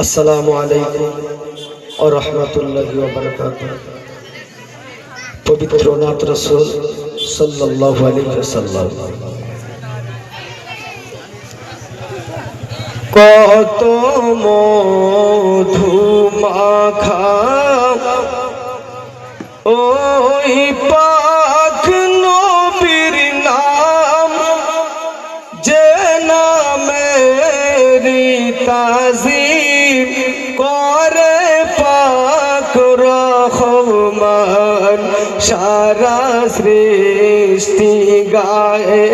আসসালামু আলাইকুম ওয়া রাহমাতুল্লাহি ওয়া বারাকাতুহু। পবিত্র নাত রাসূল সাল্লাল্লাহু আলাইহি ওয়াসাল্লাম। কত মধু মাখা ওই পাক নবীর নাম, যে নামেরি তাজিম করে পাক রহমান। সারা সৃষ্টি গায়ে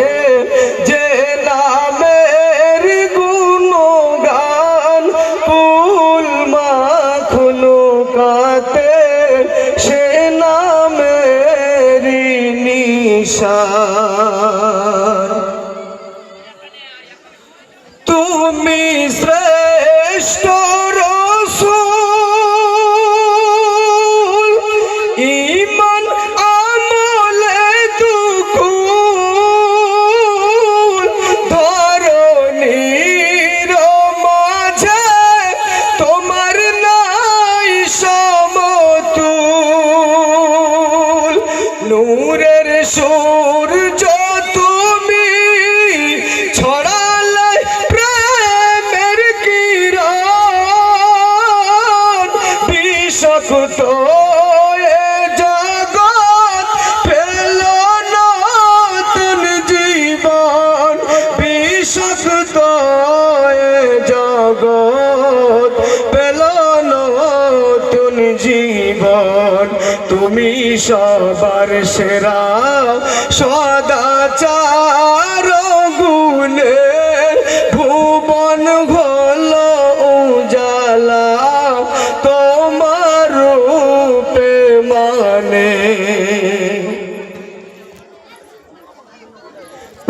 যে নামের গুণগান, কুল মাখলুকাতে সে নামেরি নিশান। তুমি শ্রেষ্ঠ রাসূল, ঈমান আমলে দুকুল, ধরণীর মাঝে তোমার নাই সমতুল। নূরের সূর্য তুমি ছড়ালে প্রেমের কিরণ, বিষাক্ত এ জগৎ পেল নতুন জীবন। বিষাক্ত এ জগৎ পেল নতুন জীবন। তুমি সবার সেরা সদাচার গুণে, ভুবন হলো উজালা তোমার রূপে মানে।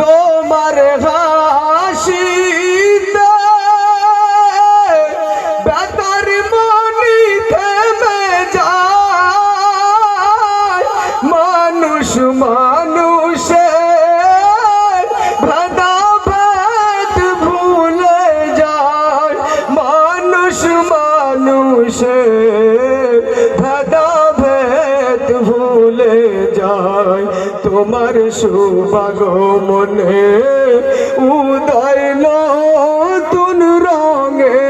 তোমার হাসিতে বেতার মনি থেমে যায়, মানুষ মানুষের ভেদাভেদ ভুলে যায়। মানুষ মানুষের ভেদাভেদ ভুলে যায়। তোমার শুভাগমনে উদয় নতুন রঙে,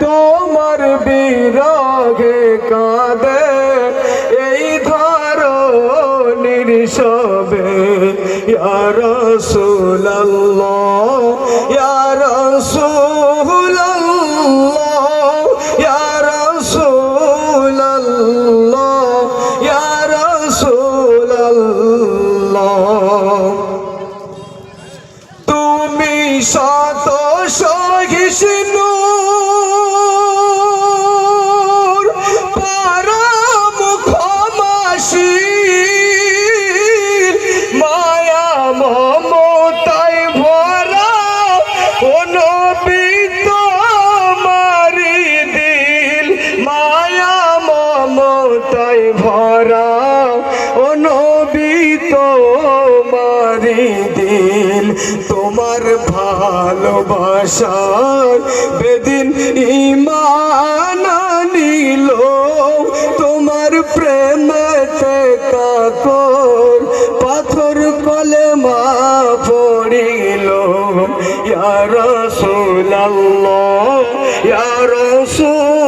তোমার বিরহে কাঁদে এই ধরণীর সবে। ইয়া রাসূলুল্লাহ, ইয়া রাসূলুল্লাহ, ইয়া রাসূলুল্লাহ, ইয়া রাসূলুল্লাহ। তুমি শত সহিষ্ণু, পরম ক্ষমাশীল, মায়া মমতায় ভরা ও নবী তোমারি দিল। মায়া মমতায় ভরা ও নবী তোমারি দিল। তোমার ভালোবাসার বেদিন ঈমান আনিল, তোমার প্রেমেতে কাকর পাথর কলেমা পড়িল। ইয়া রাসূলুল্লাহ, ইয়া রাসূল